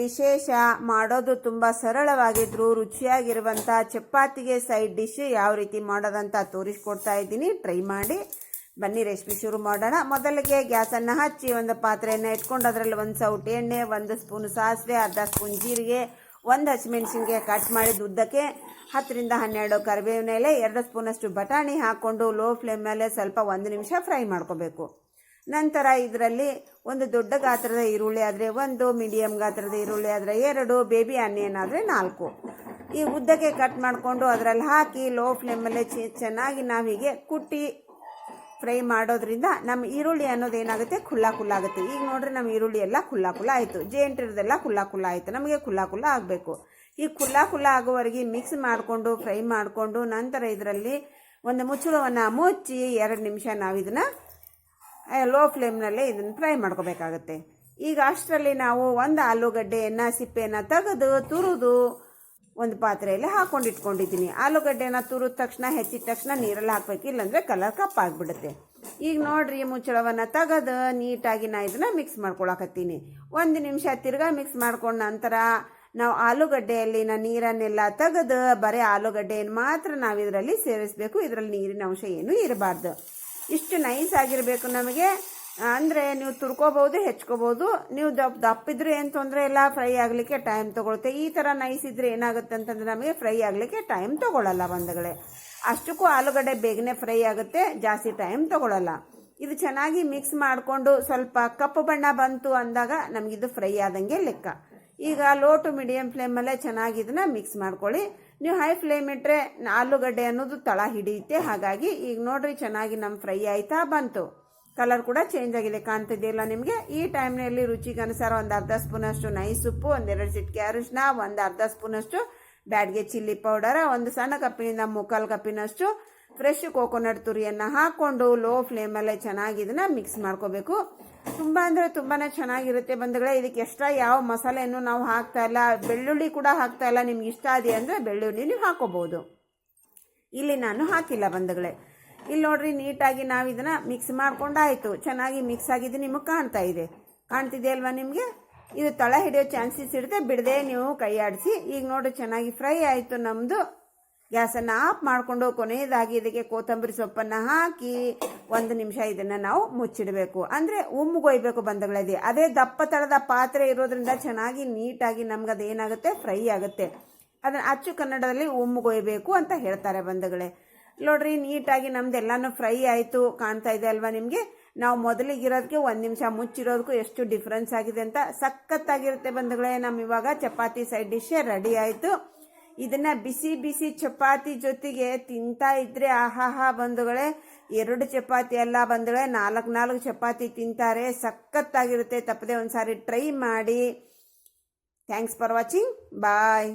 ವಿಶೇಷ, ಮಾಡೋದು ತುಂಬ ಸರಳವಾಗಿದ್ರು ರುಚಿಯಾಗಿರುವಂಥ ಚಪಾತಿಗೆ ಸೈಡ್ ಡಿಶ್ ಯಾವ ರೀತಿ ಮಾಡೋದಂತ ತೋರಿಸ್ಕೊಡ್ತಾ ಇದ್ದೀನಿ. ಟ್ರೈ ಮಾಡಿ ಬನ್ನಿ, ರೆಸಿಪಿ ಶುರು ಮಾಡೋಣ. ಮೊದಲಿಗೆ ಗ್ಯಾಸನ್ನು ಹಚ್ಚಿ ಒಂದು ಪಾತ್ರೆಯನ್ನು ಇಟ್ಕೊಂಡು ಅದರಲ್ಲಿ ಒಂದು ಸೌಟು ಎಣ್ಣೆ, 1 ಸ್ಪೂನ್ ಸಾಸಿವೆ, ಅರ್ಧ ಸ್ಪೂನ್ ಜೀರಿಗೆ, 1 ಹಸಿಮೆಣಸಿನ್ಕಾಯಿ ಕಟ್ ಮಾಡಿದ ಉದ್ದಕ್ಕೆ, 10 ರಿಂದ 12 ಕರಿಬೇವಿನ ಎಲೆ, 2 ಸ್ಪೂನಷ್ಟು ಬಟಾಣಿ ಹಾಕ್ಕೊಂಡು ಲೋ ಫ್ಲೇಮ್ ಮೇಲೆ ಸ್ವಲ್ಪ 1 ನಿಮಿಷ ಫ್ರೈ ಮಾಡ್ಕೋಬೇಕು. ನಂತರ ಇದರಲ್ಲಿ ಒಂದು ದೊಡ್ಡ ಗಾತ್ರದ ಈರುಳ್ಳಿ ಆದರೆ 1, ಮೀಡಿಯಂ ಗಾತ್ರದ ಈರುಳ್ಳಿ ಆದರೆ 2, ಬೇಬಿ ಆನಿಯನ್ ಆದರೆ 4 ಈ ಉದ್ದಕ್ಕೆ ಕಟ್ ಮಾಡಿಕೊಂಡು ಅದರಲ್ಲಿ ಹಾಕಿ ಲೋ ಫ್ಲೇಮಲ್ಲೇ ಚೆನ್ನಾಗಿ ನಾವೀಗೆ ಕುಟ್ಟಿ ಫ್ರೈ ಮಾಡೋದ್ರಿಂದ ನಮ್ಮ ಈರುಳ್ಳಿ ಅನ್ನೋದು ಏನಾಗುತ್ತೆ, ಆಗುತ್ತೆ. ಈಗ ನೋಡ್ರಿ ನಮ್ಮ ಈರುಳ್ಳಿ ಎಲ್ಲ ಕುಲ್ಲ ಆಯಿತು, ಜೇಂಟಿರೋದೆಲ್ಲ ಕುಲ್ಲ ಆಯಿತು. ನಮಗೆ ಕುಲ್ಲ ಆಗಬೇಕು. ಈ ಕುಲ್ಲ ಆಗೋವರೆಗೆ ಮಿಕ್ಸ್ ಮಾಡಿಕೊಂಡು ಫ್ರೈ ಮಾಡಿಕೊಂಡು ನಂತರ ಇದರಲ್ಲಿ ಒಂದು ಮುಚ್ಚಳವನ್ನು ಮುಚ್ಚಿ 2 ನಿಮಿಷ ನಾವು ಇದನ್ನು ಲೋ ಫ್ಲೇಮ್ನಲ್ಲೇ ಇದನ್ನು ಫ್ರೈ ಮಾಡ್ಕೋಬೇಕಾಗತ್ತೆ. ಈಗ ಅಷ್ಟರಲ್ಲಿ ನಾವು ಒಂದು ಆಲೂಗಡ್ಡೆಯನ್ನು ಸಿಪ್ಪೆಯನ್ನು ತೆಗೆದು ತುರಿದು ಒಂದು ಪಾತ್ರೆಯಲ್ಲಿ ಹಾಕೊಂಡು ಇಟ್ಕೊಂಡಿದ್ದೀನಿ. ಆಲೂಗಡ್ಡೆನ ತುರಿದ ತಕ್ಷಣ, ಹೆಚ್ಚಿದ ತಕ್ಷಣ ನೀರಲ್ಲಿ ಹಾಕಬೇಕು, ಇಲ್ಲಾಂದರೆ ಕಲರ್ ಕಪ್ಪಾಗಿಬಿಡುತ್ತೆ. ಈಗ ನೋಡ್ರಿ, ಮುಚ್ಚಳವನ್ನು ತೆಗೆದು ನೀಟಾಗಿ ನಾ ಇದನ್ನು ಮಿಕ್ಸ್ ಮಾಡ್ಕೊಳಕತ್ತೀನಿ. 1 ನಿಮಿಷ ತಿರ್ಗಾ ಮಿಕ್ಸ್ ಮಾಡ್ಕೊಂಡ ನಂತರ ನಾವು ಆಲೂಗಡ್ಡೆಯಲ್ಲಿನ ನೀರನ್ನೆಲ್ಲ ತೆಗೆದು ಬರೀ ಆಲೂಗಡ್ಡೆಯನ್ನು ಮಾತ್ರ ನಾವು ಇದರಲ್ಲಿ ಸೇರಿಸಬೇಕು. ಇದರಲ್ಲಿ ನೀರಿನ ಅಂಶ ಏನೂ ಇರಬಾರ್ದು. ಇಷ್ಟು ನೈಸ್ ಆಗಿರಬೇಕು ನಮಗೆ. ಅಂದರೆ ನೀವು ತುರ್ಕೋಬಹುದು, ಹೆಚ್ಕೋಬಹುದು. ನೀವು ದಪ್ಪಿದ್ರೆ ಏನು ತೊಂದರೆ ಇಲ್ಲ, ಫ್ರೈ ಆಗಲಿಕ್ಕೆ ಟೈಮ್ ತೊಗೊಳುತ್ತೆ. ಈ ಥರ ನೈಸ್ ಇದ್ರೆ ಏನಾಗುತ್ತೆ ಅಂತಂದರೆ ನಮಗೆ ಫ್ರೈ ಆಗಲಿಕ್ಕೆ ಟೈಮ್ ತೊಗೊಳ್ಳಲ್ಲ ಬಂಧುಗಳೇ. ಅಷ್ಟಕ್ಕೂ ಆಲೂಗಡ್ಡೆ ಬೇಗನೆ ಫ್ರೈ ಆಗುತ್ತೆ, ಜಾಸ್ತಿ ಟೈಮ್ ತೊಗೊಳ್ಳಲ್ಲ. ಇದು ಚೆನ್ನಾಗಿ ಮಿಕ್ಸ್ ಮಾಡಿಕೊಂಡು ಸ್ವಲ್ಪ ಕಪ್ಪು ಬಣ್ಣ ಬಂತು ಅಂದಾಗ ನಮಗಿದು ಫ್ರೈ ಆದಂಗೆ ಲೆಕ್ಕ. ಈಗ ಲೋ ಟು ಮೀಡಿಯಂ ಫ್ಲೇಮಲ್ಲೇ ಚೆನ್ನಾಗಿ ಇದನ್ನು ಮಿಕ್ಸ್ ಮಾಡ್ಕೊಳ್ಳಿ. ನೀವು ಹೈ ಫ್ಲೇಮ್ ಇಟ್ಟರೆ ಆಲೂಗಡ್ಡೆ ಅನ್ನೋದು ತಳ ಹಿಡಿಯುತ್ತೆ. ಹಾಗಾಗಿ ಈಗ ನೋಡ್ರಿ, ಚೆನ್ನಾಗಿ ನಮ್ಮ ಫ್ರೈ ಆಯ್ತಾ ಬಂತು. ಕಲರ್ ಕೂಡ ಚೇಂಜ್ ಆಗಿದೆ, ಕಾಣ್ತಿದೆಯಲ್ಲ ನಿಮಗೆ. ಈ ಟೈಮ್ನಲ್ಲಿ ರುಚಿಗೆ ಅನುಸಾರ ಒಂದು ಅರ್ಧ ಸ್ಪೂನಷ್ಟು ನೈಸ್ ಉಪ್ಪು, 1-2 ಚಿಟಿಕೆ ಅರಿಶಿನ, ಒಂದು ಅರ್ಧ ಸ್ಪೂನಷ್ಟು ಬ್ಯಾಡ್ಗೆ ಚಿಲ್ಲಿ ಪೌಡರ್, ಒಂದು ಸಣ್ಣ ಕಪ್ಪಿನಿಂದ 3/4 ಕಪ್ಪಿನಷ್ಟು ಫ್ರೆಶ್ ಕೋಕೋನಟ್ ತುರಿಯನ್ನು ಹಾಕ್ಕೊಂಡು ಲೋ ಫ್ಲೇಮಲ್ಲೇ ಚೆನ್ನಾಗಿ ಇದನ್ನು ಮಿಕ್ಸ್ ಮಾಡ್ಕೋಬೇಕು. ತುಂಬ ಅಂದರೆ ತುಂಬಾ ಚೆನ್ನಾಗಿರುತ್ತೆ ಬಂಧುಗಳೇ. ಇದಕ್ಕೆ ಎಕ್ಸ್ಟ್ರಾ ಯಾವ ಮಸಾಲೆಯನ್ನು ನಾವು ಹಾಕ್ತಾ ಇಲ್ಲ, ಬೆಳ್ಳುಳ್ಳಿ ಕೂಡ ಹಾಕ್ತಾ ಇಲ್ಲ. ನಿಮ್ಗೆ ಇಷ್ಟ ಇದೆ ಅಂದರೆ ಬೆಳ್ಳುಳ್ಳಿ ನೀವು ಹಾಕೋಬಹುದು. ಇಲ್ಲಿ ನಾನು ಹಾಕಿಲ್ಲ ಬಂಧುಗಳೇ. ಇಲ್ಲಿ ನೋಡ್ರಿ, ನೀಟಾಗಿ ನಾವು ಇದನ್ನು ಮಿಕ್ಸ್ ಮಾಡ್ಕೊಂಡಾಯಿತು. ಚೆನ್ನಾಗಿ ಮಿಕ್ಸ್ ಆಗಿದೆ, ನಿಮಗೆ ಕಾಣ್ತಿದೆ ಅಲ್ವಾ ನಿಮಗೆ. ಇದು ತಳ ಹಿಡಿಯೋ ಚಾನ್ಸಸ್ ಇರುತ್ತೆ, ಬಿಡದೆ ನೀವು ಕೈ ಆಡಿಸಿ. ಈಗ ನೋಡ್ರಿ, ಚೆನ್ನಾಗಿ ಫ್ರೈ ಆಯಿತು ನಮ್ಮದು. ಗ್ಯಾಸನ್ನು ಆಫ್ ಮಾಡಿಕೊಂಡು ಕೊನೆಯದಾಗಿ ಇದಕ್ಕೆ ಕೊತ್ತಂಬರಿ ಸೊಪ್ಪನ್ನು ಹಾಕಿ 1 ನಿಮಿಷ ಇದನ್ನು ನಾವು ಮುಚ್ಚಿಡಬೇಕು. ಅಂದರೆ ಉಮ್ಮುಗೊಯ್ಬೇಕು ಬಂಧುಗಳೇ. ಅದೇ ದಪ್ಪ ತಳದ ಪಾತ್ರೆ ಇರೋದ್ರಿಂದ ಚೆನ್ನಾಗಿ ನೀಟಾಗಿ ನಮ್ಗೆ ಅದು ಏನಾಗುತ್ತೆ, ಫ್ರೈ ಆಗುತ್ತೆ. ಅದನ್ನು ಅಚ್ಚು ಕನ್ನಡದಲ್ಲಿ ಉಮ್ಮುಗೊಯ್ಬೇಕು ಅಂತ ಹೇಳ್ತಾರೆ ಬಂಧುಗಳೇ. ನೋಡ್ರಿ, ನೀಟಾಗಿ ನಮ್ದೆಲ್ಲಾನು ಫ್ರೈ ಆಯಿತು, ಕಾಣ್ತಾ ಇದೆ ಅಲ್ವಾ ನಿಮಗೆ. ನಾವು ಮೊದಲಿಗಿರೋದಕ್ಕೆ 1 ನಿಮಿಷ ಮುಚ್ಚಿರೋದಕ್ಕೂ ಎಷ್ಟು ಡಿಫ್ರೆನ್ಸ್ ಆಗಿದೆ ಅಂತ. ಸಖತ್ತಾಗಿರುತ್ತೆ ಬಂಧುಗಳೇ. ನಮ್ಮ ಇವಾಗ ಚಪಾತಿ ಸೈಡ್ ಡಿಶ್ ರೆಡಿ ಆಯಿತು. ಇದನ್ನ ಬಿಸಿ ಬಿಸಿ ಚಪಾತಿ ಜೊತೆಗೆ ತಿಂತಾ ಇದ್ರೆ ಆಹಾಹಾ ಬಂಧುಗಳೇ. 2 ಚಪಾತಿ ಅಲ್ಲ ಬಂಧುಗಳೇ, 4 ಚಪಾತಿ ತಿಂತಾರೆ. ಸಖತ್ತಾಗಿರುತ್ತೆ. ತಪ್ಪದೆ ಒಂದ್ಸಾರಿ ಟ್ರೈ ಮಾಡಿ. Thanks for watching. ಬಾಯ್.